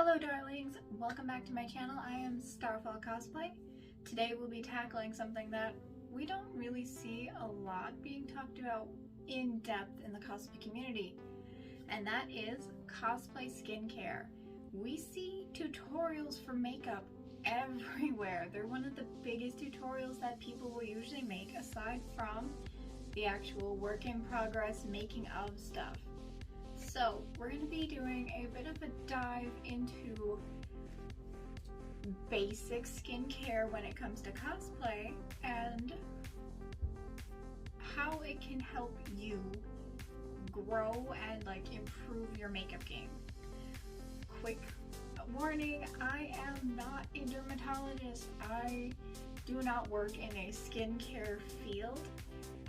Hello darlings, welcome back to my channel. I am Starfall Cosplay. Today we'll be tackling something that we don't really see a lot being talked about in depth in the cosplay community, and that is cosplay skincare. We see tutorials for makeup everywhere. They're one of the biggest tutorials that people will usually make aside from the actual work in progress making of stuff. So we're going to be doing a bit of a dive into basic skincare when it comes to cosplay and how it can help you grow and improve your makeup game. Quick warning, I am not a dermatologist. I do not work in a skincare field.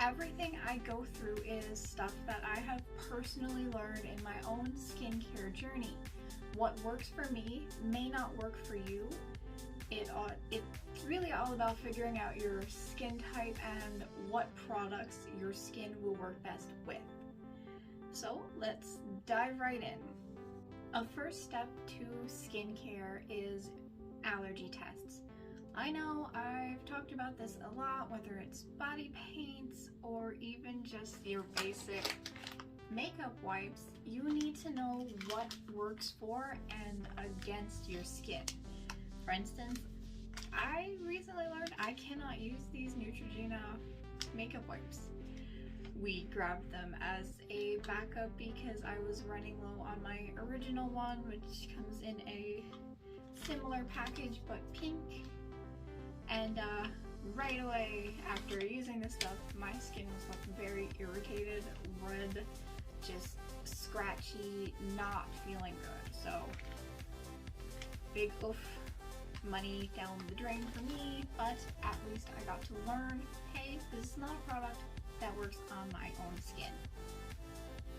Everything I go through is stuff that I have personally learned in my own skincare journey. What works for me may not work for you. It's really all about figuring out your skin type and what products your skin will work best with. So let's dive right in. A first step to skincare is allergy tests. I know I've talked about this a lot, whether it's body paints or even just your basic makeup wipes. You need to know what works for and against your skin. For instance, I recently learned I cannot use these Neutrogena makeup wipes. We grabbed them as a backup because I was running low on my original one, which comes in a similar package but pink. And right away after using this stuff, my skin was looking very irritated, red, just scratchy, not feeling good. So big oof, money down the drain for me, but at least I got to learn, hey, this is not a product that works on my own skin.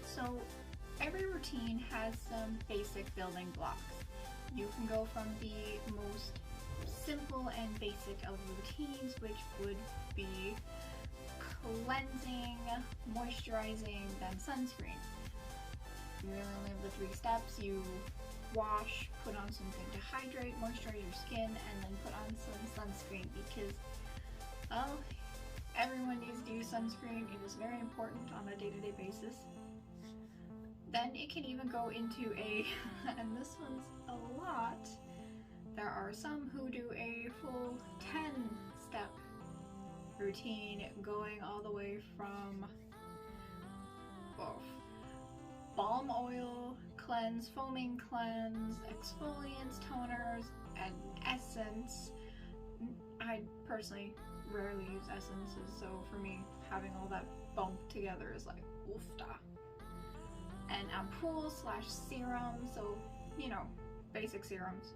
So every routine has some basic building blocks. You can go from the most simple and basic of routines, which would be cleansing, moisturizing, then sunscreen. You really only have the 3 steps. You wash, put on something to hydrate, moisturize your skin, and then put on some sunscreen because, well, everyone needs to use sunscreen. It is very important on a day-to-day basis. Then it can even go into a, and this one's a lot, there are some who do a full 10-step routine going all the way from balm oil, cleanse, foaming cleanse, exfoliants, toners, and essence. I personally rarely use essences, so for me having all that bumped together is like oofda. And ampoule / serum, so you know, basic serums.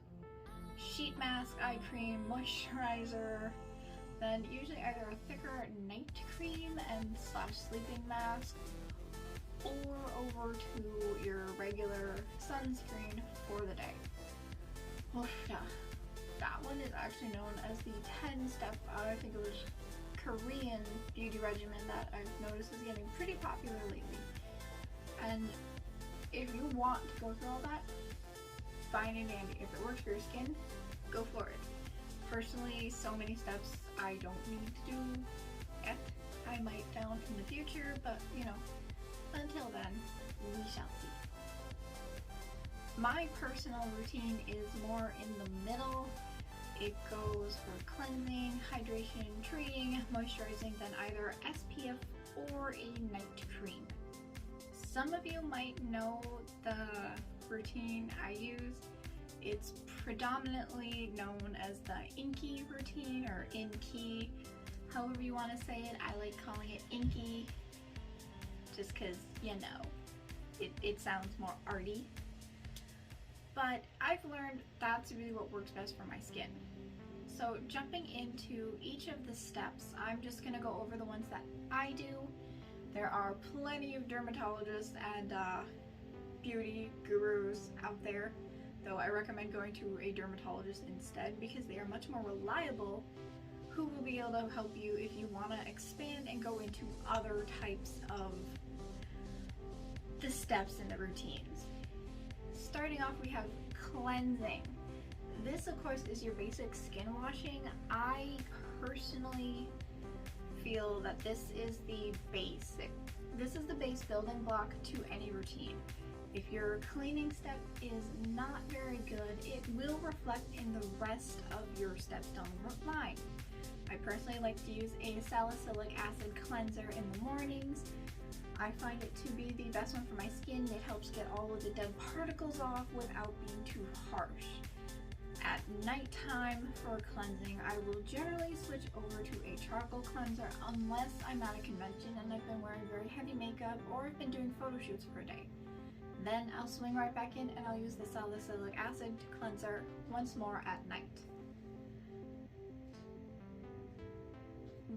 Sheet mask, eye cream, moisturizer, then usually either a thicker night cream and / sleeping mask, or over to your regular sunscreen for the day. Oofda. That one is actually known as the 10-step, I think it was Korean beauty regimen that I've noticed is getting pretty popular lately. And if you want to go through all that, fine and dandy. If it works for your skin, go for it. Personally, so many steps I don't need to do yet. I might down in the future, but you know, until then, we shall see. My personal routine is more in the middle. It goes for cleansing, hydration, treating, moisturizing, then either SPF or a night cream. Some of you might know the routine I use. It's predominantly known as the Inky routine or Inky, however you want to say it. I like calling it Inky just because, you know, it sounds more arty. But I've learned that's really what works best for my skin. So jumping into each of the steps, I'm just going to go over the ones that I do. There are plenty of dermatologists and beauty gurus out there, though I recommend going to a dermatologist instead because they are much more reliable, who will be able to help you if you want to expand and go into other types of the steps and the routines. starting off, we have cleansing. This, of course, is your basic skin washing. I personally feel that this is the base building block to any routine. If your cleaning step is not very good, it will reflect in the rest of your steps down the line. I personally like to use a salicylic acid cleanser in the mornings. I find it to be the best one for my skin. It helps get all of the dead particles off without being too harsh. At nighttime for cleansing, I will generally switch over to a charcoal cleanser unless I'm at a convention and I've been wearing very heavy makeup or I've been doing photo shoots for a day. Then I'll swing right back in and I'll use the salicylic acid cleanser once more at night.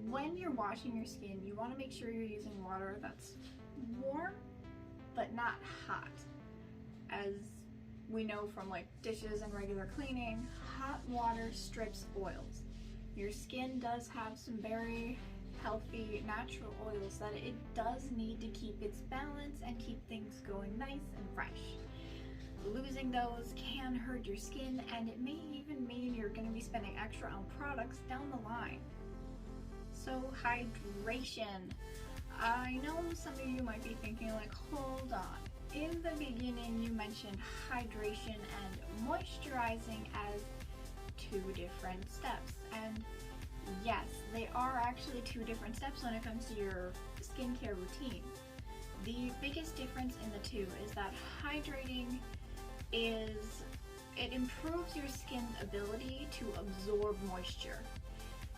When you're washing your skin, you want to make sure you're using water that's warm but not hot. As we know from like dishes and regular cleaning, hot water strips oils. Your skin does have some very healthy natural oils that it does need to keep its balance and keep things going nice and fresh. Losing those can hurt your skin, and it may even mean you're going to be spending extra on products down the line. So hydration. I know some of you might be thinking like, hold on. In the beginning you mentioned hydration and moisturizing as two different steps, and yes, they are actually two different steps when it comes to your skincare routine. The biggest difference in the two is that hydrating it improves your skin's ability to absorb moisture.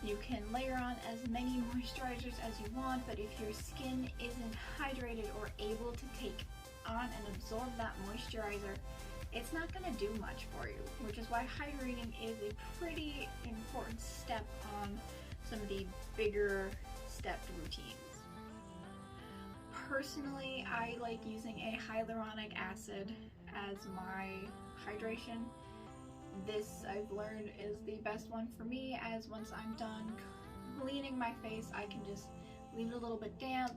You can layer on as many moisturizers as you want, but if your skin isn't hydrated or able to take on and absorb that moisturizer, it's not going to do much for you, which is why hydrating is a pretty important step on some of the bigger stepped routines. Personally, I like using a hyaluronic acid as my hydration. This, I've learned, is the best one for me, as once I'm done cleaning my face, I can just leave it a little bit damp,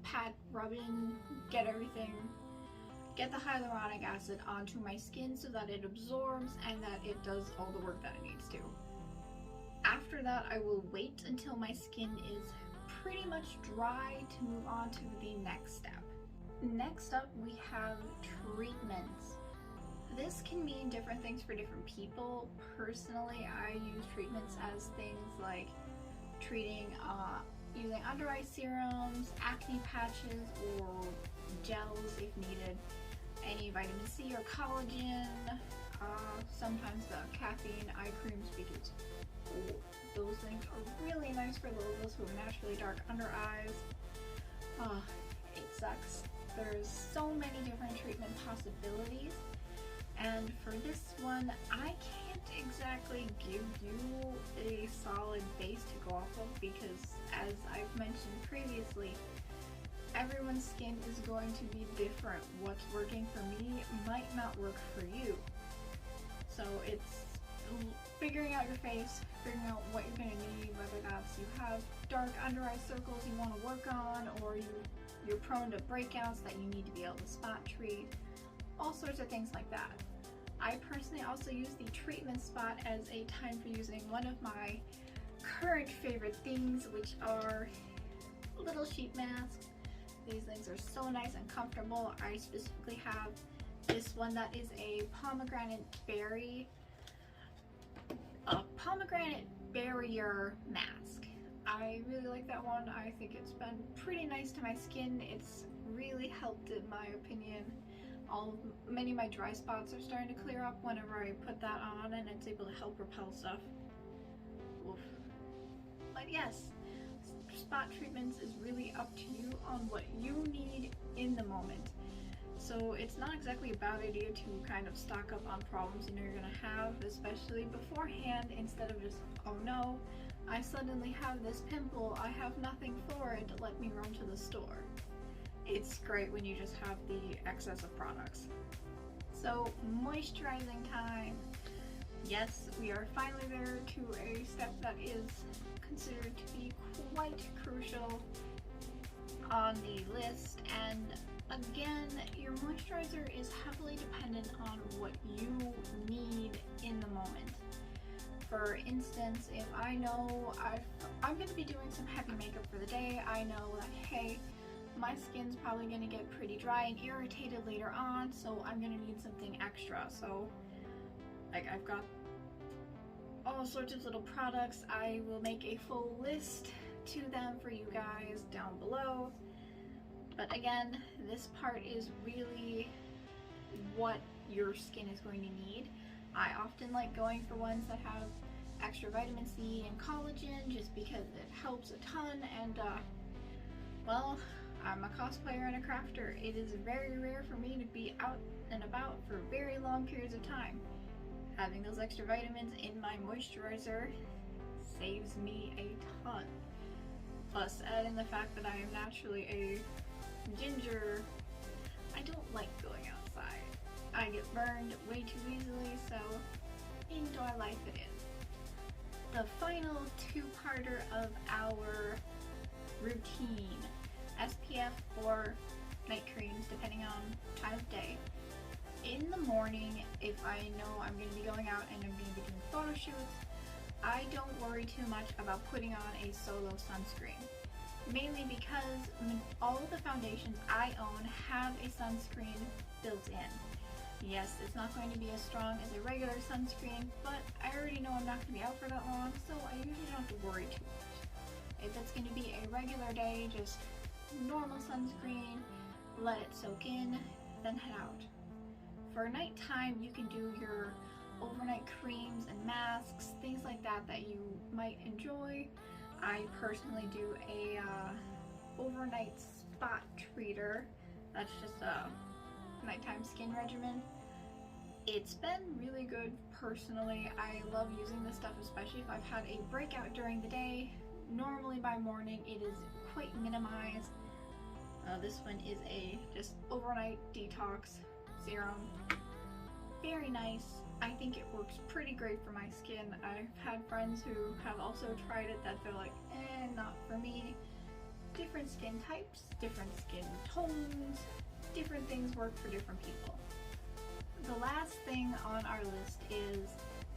pat, rub in, get the hyaluronic acid onto my skin so that it absorbs and that it does all the work that it needs to. After that, I will wait until my skin is pretty much dry to move on to the next step. Next up, we have treatments. This can mean different things for different people. Personally, I use treatments as things like treating using under eye serums, acne patches, or gels if needed, any vitamin C or collagen, sometimes the caffeine eye creams, because those things are really nice for those of us who have naturally dark under eyes. It sucks. There's so many different treatment possibilities, and for this one, I can't exactly give you a solid base to go off of, because as I've mentioned previously, everyone's skin is going to be different. What's working for me might not work for you. So it's figuring out your face, figuring out what you're going to need, whether that's you have dark under eye circles you want to work on, or you're prone to breakouts that you need to be able to spot treat, all sorts of things like that. I personally also use the treatment spot as a time for using one of my current favorite things, which are little sheet masks. These things are so nice and comfortable. I specifically have this one that is a pomegranate barrier mask. I really like that one. I think it's been pretty nice to my skin. It's really helped, in my opinion. Many of my dry spots are starting to clear up whenever I put that on, and it's able to help repel stuff. Oof. But yes, spot treatments is really up to you on what you need in the moment. So it's not exactly a bad idea to kind of stock up on problems you know you're gonna have, especially beforehand, instead of just, oh no, I suddenly have this pimple, I have nothing for it, let me run to the store. It's great when you just have the excess of products. So moisturizing time. Yes, we are finally there to a step that is considered to be quite crucial on the list, and Again, your moisturizer is heavily dependent on what you need in the moment. For instance, if I know I'm going to be doing some heavy makeup for the day, I know that, hey, my skin's probably going to get pretty dry and irritated later on, so I'm going to need something extra. So, like, I've got all sorts of little products. I will make a full list to them for you guys down below. But again, this part is really what your skin is going to need. I often like going for ones that have extra vitamin C and collagen just because it helps a ton, and well, I'm a cosplayer and a crafter. It is very rare for me to be out and about for very long periods of time. Having those extra vitamins in my moisturizer saves me a ton. Plus, add in the fact that I am naturally a ginger, I don't like going outside. I get burned way too easily, so enjoy life it is. The final two-parter of our routine, SPF or night creams, depending on time of day. In the morning, if I know I'm going to be going out and I'm going to be doing photo shoots, I don't worry too much about putting on a solo sunscreen. Mainly because all of the foundations I own have a sunscreen built in. Yes, it's not going to be as strong as a regular sunscreen, but I already know I'm not going to be out for that long, so I usually don't have to worry too much. If it's going to be a regular day, just normal sunscreen, let it soak in, then head out. For nighttime, you can do your overnight creams and masks, things like that that you might enjoy. I personally do a overnight spot treater. That's just a nighttime skin regimen. It's been really good personally. I love using this stuff, especially if I've had a breakout during the day. Normally by morning it is quite minimized. This one is a just overnight detox serum. Very nice. I think it works pretty great for my skin. I've had friends who have also tried it that they're like, not for me. Different skin types, different skin tones, different things work for different people. The last thing on our list is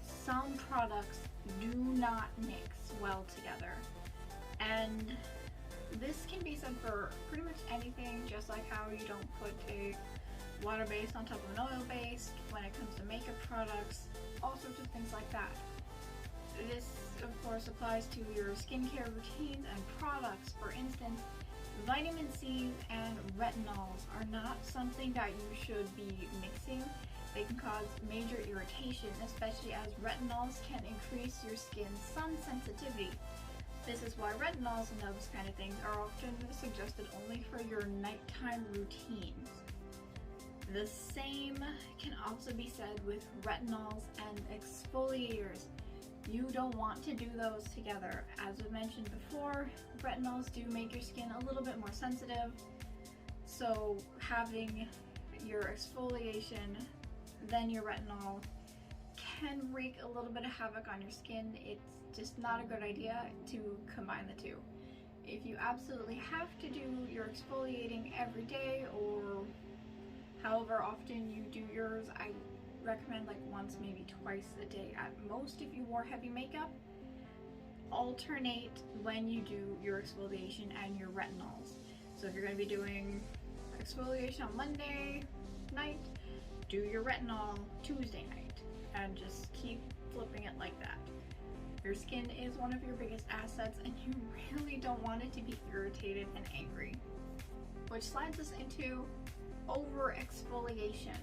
some products do not mix well together. And this can be said for pretty much anything, just like how you don't put a water base on top of an oil base when it comes to makeup products, all sorts of things like that. This of course applies to your skincare routines and products. For instance, vitamin C and retinols are not something that you should be mixing. They can cause major irritation, especially as retinols can increase your skin's sun sensitivity. This is why retinols and those kind of things are often suggested only for your nighttime routines. The same can also be said with retinols and exfoliators. You don't want to do those together. As I mentioned before, retinols do make your skin a little bit more sensitive, so having your exfoliation, then your retinol, can wreak a little bit of havoc on your skin. It's just not a good idea to combine the two. If you absolutely have to do your exfoliating every day, or however often you do yours, I recommend like once, maybe twice a day at most if you wore heavy makeup. Alternate when you do your exfoliation and your retinols. So if you're going to be doing exfoliation on Monday night, do your retinol Tuesday night, and just keep flipping it like that. Your skin is one of your biggest assets, and you really don't want it to be irritated and angry. Which slides us into over exfoliation.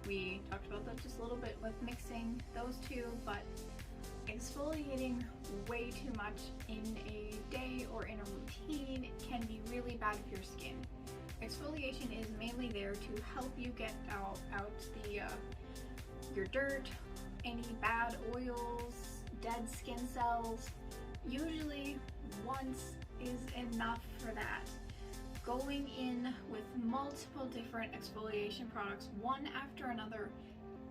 We talked about that just a little bit with mixing those two, but exfoliating way too much in a day or in a routine can be really bad for your skin. Exfoliation is mainly there to help you get out the your dirt, any bad oils, dead skin cells. Usually once is enough for that. Going in with multiple different exfoliation products, one after another,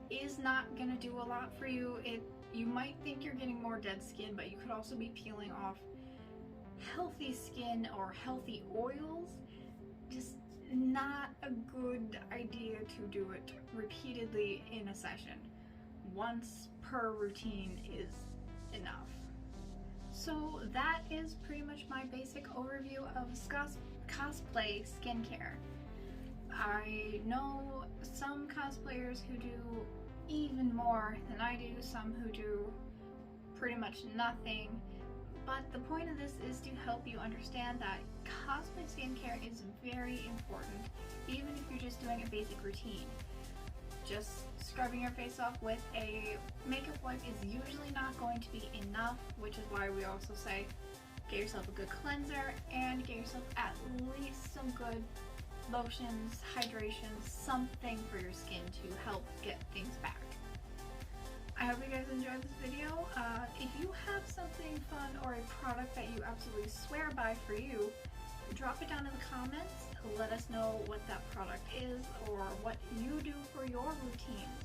is not going to do a lot for you. You might think you're getting more dead skin, but you could also be peeling off healthy skin or healthy oils. Just not a good idea to do it repeatedly in a session. Once per routine is enough. So that is pretty much my basic overview of cosplay skincare. I know some cosplayers who do even more than I do, some who do pretty much nothing, but the point of this is to help you understand that cosplay skincare is very important, even if you're just doing a basic routine. Just scrubbing your face off with a makeup wipe is usually not going to be enough, which is why we also say get yourself a good cleanser and get yourself at least some good lotions, hydration, something for your skin to help get things back. I hope you guys enjoyed this video. If you have something fun or a product that you absolutely swear by for you, drop it down in the comments. Let us know what that product is or what you do for your routines.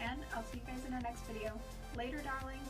And I'll see you guys in our next video. Later, darlings.